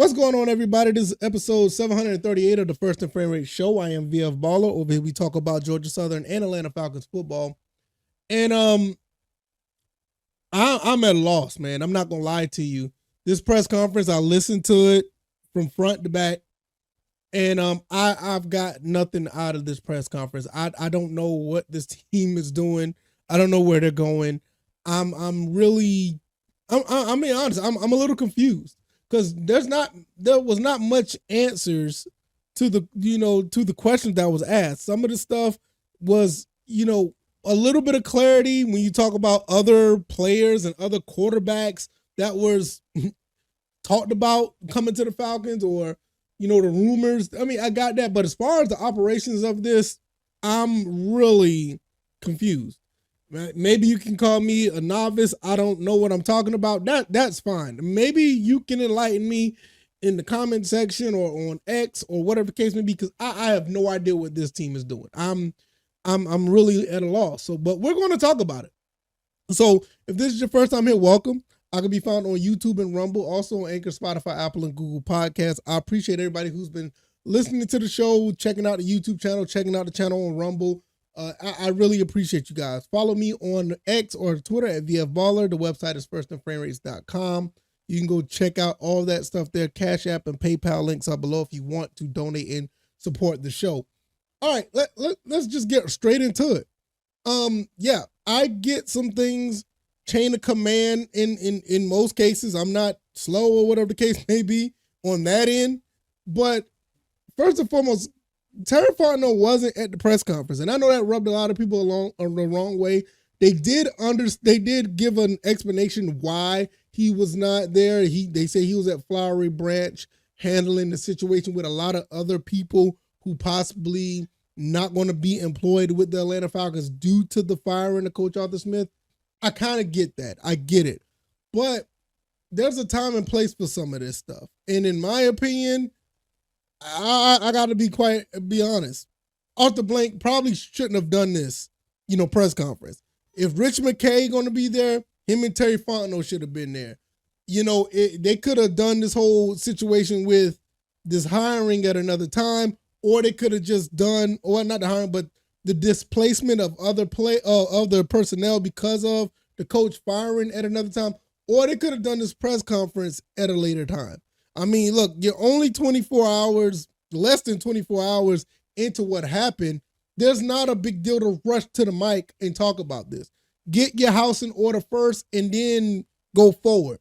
What's going on, everybody? This is episode 738 of the First and Frame Rate Show. I am VF Baller. Over here, we talk about Georgia Southern and Atlanta Falcons football. And I'm at a loss, man. I'm not gonna lie to you. This press conference, I listened to it from front to back, and I've got nothing out of this press conference. I don't know what this team is doing. I don't know where they're going. I'm being honest. I'm a little confused. Because there was not much answers to the questions that was asked. Some of the stuff was, a little bit of clarity when you talk about other players and other quarterbacks that was talked about coming to the Falcons, or, the rumors. I mean, I got that. But as far as the operations of this, I'm really confused. Maybe you can call me a novice. I don't know what I'm talking about. That's fine. Maybe you can enlighten me in the comment section or on X or whatever the case may be, because I have no idea what this team is doing. I'm really at a loss. But we're going to talk about it. So if this is your first time here, welcome. I can be found on YouTube and Rumble, also on Anchor, Spotify, Apple, and Google Podcasts. I appreciate everybody who's been listening to the show, checking out the YouTube channel, checking out the channel on Rumble. I really appreciate you guys. Follow me on X or Twitter at VF Baller. The website is firstandframerates.com. You can go check out all that stuff there. CashApp and PayPal links are below if you want to donate and support the show. All right, let's just get straight into it. Yeah, I get some things, chain of command in most cases. I'm not slow or whatever the case may be on that end. But first and foremost, Terry Fontenot wasn't at the press conference, and I know that rubbed a lot of people along the wrong way. They did give an explanation why he was not there. They say he was at Flowery Branch handling the situation with a lot of other people who possibly not going to be employed with the Atlanta Falcons due to the firing of Coach Arthur Smith. I kind of get that. I get it. But there's a time and place for some of this stuff. And in my opinion, I got to be honest. Arthur Blank probably shouldn't have done this, press conference. If Rich McKay going to be there, him and Terry Fontenot should have been there. They could have done this whole situation with this hiring at another time, or they could have just done, or not the hiring, but the displacement of other personnel because of the coach firing at another time, or they could have done this press conference at a later time. I mean, look, you're only less than 24 hours into what happened. There's not a big deal to rush to the mic and talk about this. Get your house in order first and then go forward.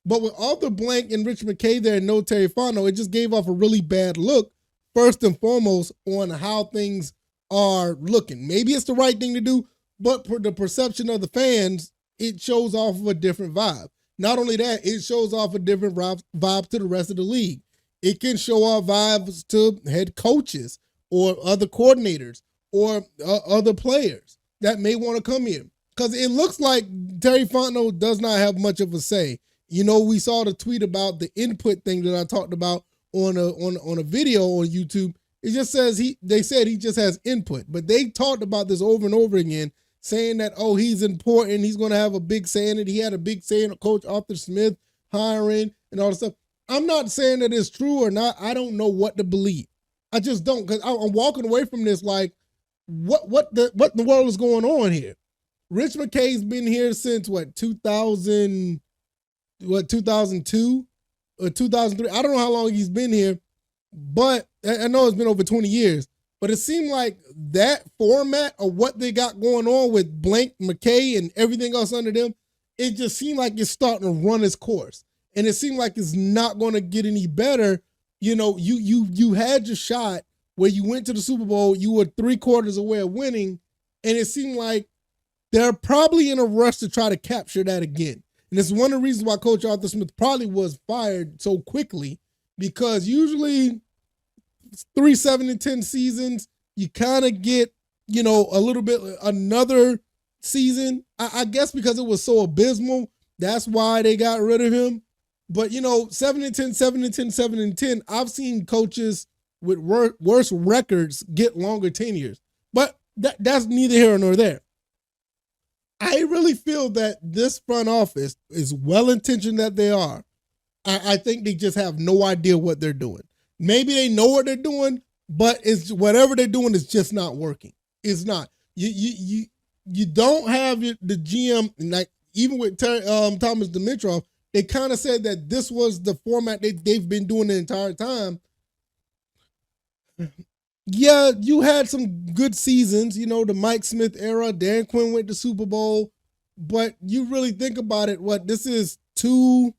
But with Arthur Blank and Rich McKay there and no Terry Fontenot, it just gave off a really bad look, first and foremost, on how things are looking. Maybe it's the right thing to do, but for the perception of the fans, it shows off of a different vibe. Not only that, it shows off a different vibe to the rest of the league. It can show off vibes to head coaches or other coordinators or other players that may want to come here. Because it looks like Terry Fontenot does not have much of a say. We saw the tweet about the input thing that I talked about on a video on YouTube. It just says they said he just has input, but they talked about this over and over again, saying that, he's important, he's going to have a big say in it. He had a big say in Coach Arthur Smith hiring and all this stuff. I'm not saying that it's true or not. I don't know what to believe. I just don't, because I'm walking away from this like, what in the world is going on here? Rich McKay's been here since 2002 or 2003. I don't know how long he's been here, but I know it's been over 20 years. But it seemed like that format of what they got going on with Blank, McKay, and everything else under them, it just seemed like it's starting to run its course. And it seemed like it's not going to get any better. You had your shot where you went to the Super Bowl, you were 3/4 away of winning, and it seemed like they're probably in a rush to try to capture that again. And it's one of the reasons why Coach Arthur Smith probably was fired so quickly, because usually 3 7-10 seasons, you kind of get, a little bit another season. I guess because it was so abysmal, that's why they got rid of him. But 7-10, 7-10, 7-10, I've seen coaches with worse records get longer tenures. But that's neither here nor there. I really feel that this front office, is well-intentioned that they are, I think they just have no idea what they're doing. Maybe they know what they're doing, but it's whatever they're doing is just not working. It's not. You don't have the GM, like even with Thomas Dimitrov, they kind of said that this was the format they've been doing the entire time. Yeah, you had some good seasons, the Mike Smith era. Dan Quinn went to Super Bowl, but you really think about it, this is two.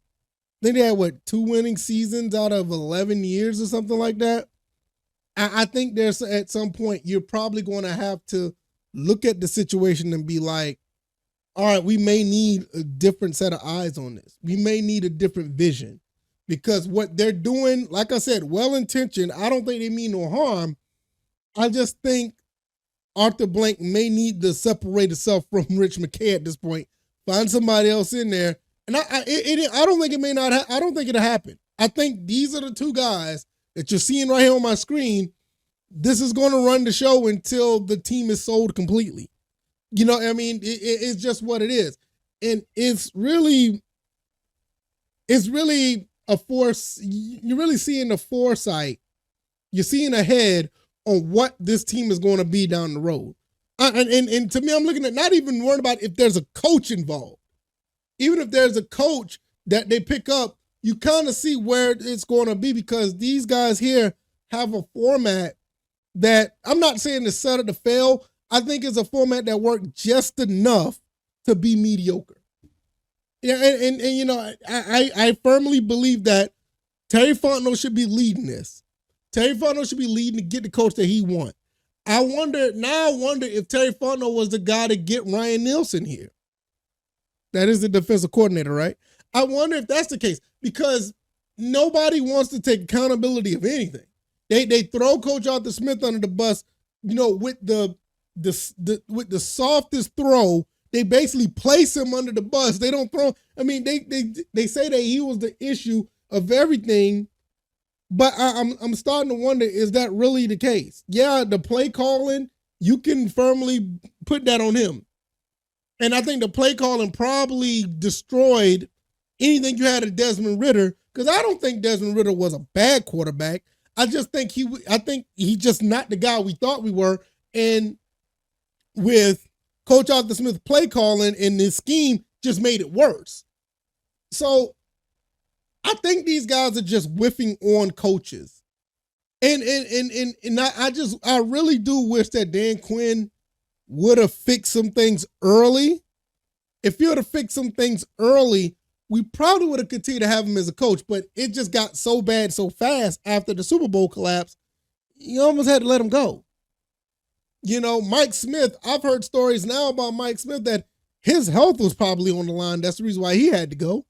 I think they had 2 winning seasons out of 11 years or something like that. I think there's at some point you're probably going to have to look at the situation and be like, all right, we may need a different set of eyes on this. We may need a different vision, because what they're doing, like I said, well-intentioned. I don't think they mean no harm. I just think Arthur Blank may need to separate himself from Rich McKay at this point. Find somebody else in there. And I don't think it may not. I don't think it'll happen. I think these are the two guys that you're seeing right here on my screen. This is going to run the show until the team is sold completely. It's just what it is, and it's really a force. You're really seeing the foresight. You're seeing ahead on what this team is going to be down the road. And to me, I'm looking at not even worrying about if there's a coach involved. Even if there's a coach that they pick up, you kind of see where it's going to be, because these guys here have a format that I'm not saying is set up to fail. I think it's a format that worked just enough to be mediocre. Yeah, and I firmly believe that Terry Fontenot should be leading this. Terry Fontenot should be leading to get the coach that he wants. I wonder if Terry Fontenot was the guy to get Ryan Nielsen here. That is the defensive coordinator, right? I wonder if that's the case, because nobody wants to take accountability of anything. They throw Coach Arthur Smith under the bus, with the softest throw. They basically place him under the bus. They don't throw. They say that he was the issue of everything, but I'm starting to wonder, is that really the case? Yeah, the play calling, you can firmly put that on him. And I think the play calling probably destroyed anything you had of Desmond Ridder, because I don't think Desmond Ridder was a bad quarterback. I think he's just not the guy we thought we were. And with Coach Arthur Smith play calling and this scheme just made it worse. So I think these guys are just whiffing on coaches. And I really do wish that Dan Quinn would have fixed some things early. If he would have fixed some things early, we probably would have continued to have him as a coach, but it just got so bad so fast after the Super Bowl collapse, you almost had to let him go. Mike Smith, I've heard stories now about Mike Smith that his health was probably on the line. That's the reason why he had to go.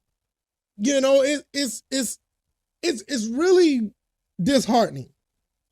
It's really disheartening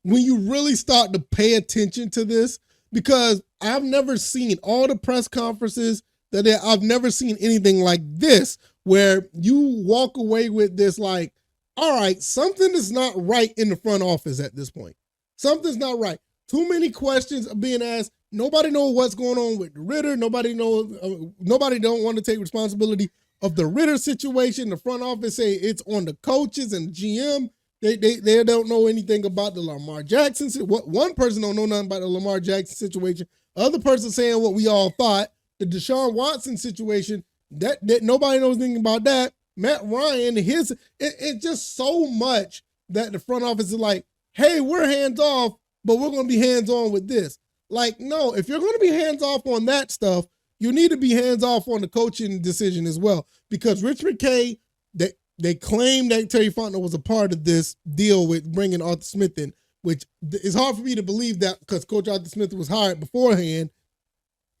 when you really start to pay attention to this, because I've never seen all the press conferences I've never seen anything like this, where you walk away with this like, all right, something is not right in the front office at this point. Something's not right. Too many questions are being asked. Nobody knows what's going on with Ridder. Nobody don't want to take responsibility of the Ridder situation. The front office say it's on the coaches and GM. They don't know anything about the Lamar Jackson. One person don't know nothing about the Lamar Jackson situation. Other person saying what we all thought. The Deshaun Watson situation, that nobody knows anything about that. Matt Ryan, it's just so much that the front office is like, hey, we're hands off, but we're going to be hands on with this. Like, no, if you're going to be hands off on that stuff, you need to be hands off on the coaching decision as well. Because Rich McKay, they claim that Terry Fontenot was a part of this deal with bringing Arthur Smith in, which is hard for me to believe that, because Coach Arthur Smith was hired beforehand.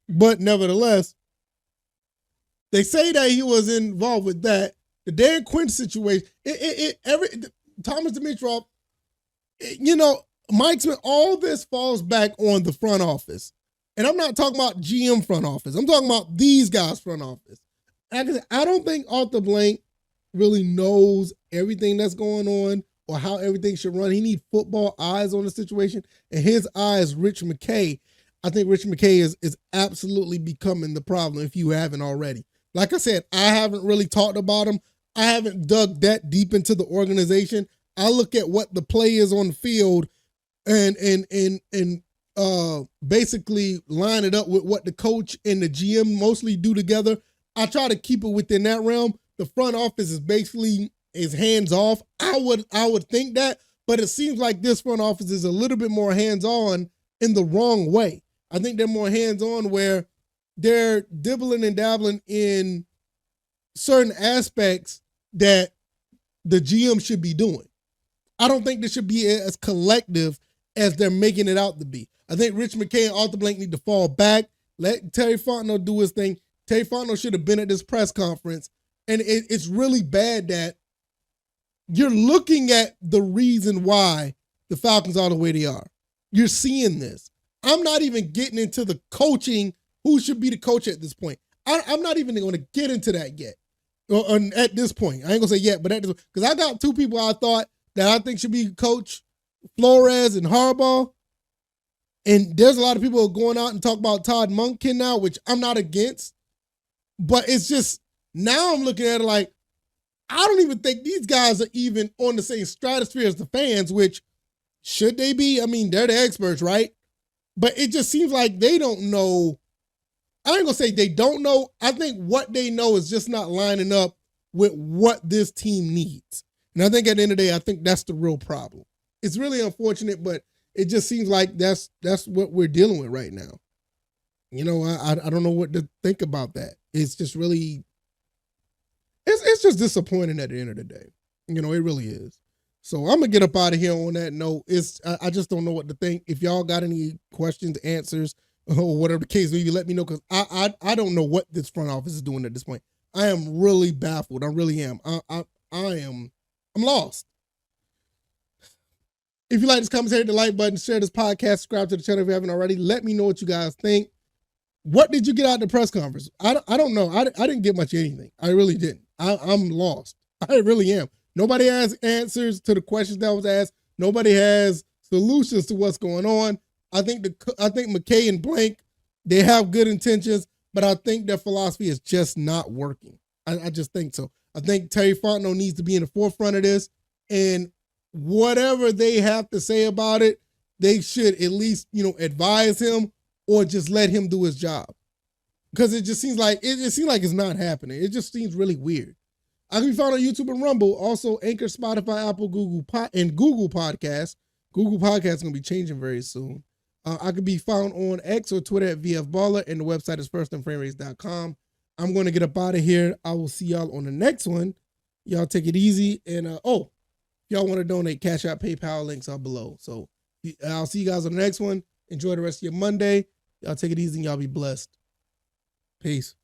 But nevertheless, they say that he was involved with that. The Dan Quinn situation, Thomas Dimitrov, Mike Smith, all this falls back on the front office. And I'm not talking about GM front office. I'm talking about these guys' front office. Like I said, I don't think Arthur Blank really knows everything that's going on or how everything should run. He needs football eyes on the situation. And his eye is Rich McKay. I think Rich McKay is absolutely becoming the problem if you haven't already. Like I said, I haven't really talked about him. I haven't dug that deep into the organization. I look at what the play is on the field and basically line it up with what the coach and the GM mostly do together. I try to keep it within that realm. The front office is basically hands off. I would think that, but it seems like this front office is a little bit more hands on in the wrong way. I think they're more hands on where they're dibbling and dabbling in certain aspects that the GM should be doing. I don't think this should be as collective as they're making it out to be. I think Rich McKay and Arthur Blank need to fall back. Let Terry Fontenot do his thing. Terry Fontenot should have been at this press conference. And it's really bad that you're looking at the reason why the Falcons are the way they are. You're seeing this. I'm not even getting into the coaching, who should be the coach at this point. I'm not even going to get into that yet. Or at this point. I ain't going to say yet, but at this point. Because I got two people I thought that I think should be coach, Flores and Harbaugh. And there's a lot of people going out and talk about Todd Monken now, which I'm not against. But it's just, now I'm looking at it like, I don't even think these guys are even on the same stratosphere as the fans, which should they be? I mean, they're the experts, right? But it just seems like they don't know. I ain't going to say they don't know. I think what they know is just not lining up with what this team needs. And I think at the end of the day, I think that's the real problem. It's really unfortunate, but it just seems like that's what we're dealing with right now. You know, I don't know what to think about that. It's just really, it's just disappointing at the end of the day. You know, it really is. So I'm going to get up out of here on that note. I just don't know what to think. If y'all got any questions, answers, or whatever the case may be, let me know, because I don't know what this front office is doing at this point. I am really baffled. I really am. I'm lost. If you like this comment, hit the like button, share this podcast, subscribe to the channel if you haven't already. Let me know what you guys think. What did you get out of the press conference? I don't know. I didn't get much of anything. I really didn't. I'm lost. I really am. Nobody has answers to the questions that was asked. Nobody has solutions to what's going on. I think McKay and Blank, they have good intentions, but I think their philosophy is just not working. I just think so. I think Terry Fontenot needs to be in the forefront of this, and whatever they have to say about it, they should at least, advise him or just let him do his job. Because it just seems like it's not happening. It just seems really weird. I can be found on YouTube and Rumble, also Anchor, Spotify, Apple, Google Podcasts. Google Podcasts is going to be changing very soon. I can be found on X or Twitter at VFBaller, and the website is firstandframerace.com. I'm going to get up out of here. I will see y'all on the next one. Y'all take it easy. And, if y'all want to donate, CashApp, PayPal, links are below. So I'll see you guys on the next one. Enjoy the rest of your Monday. Y'all take it easy and y'all be blessed. Peace.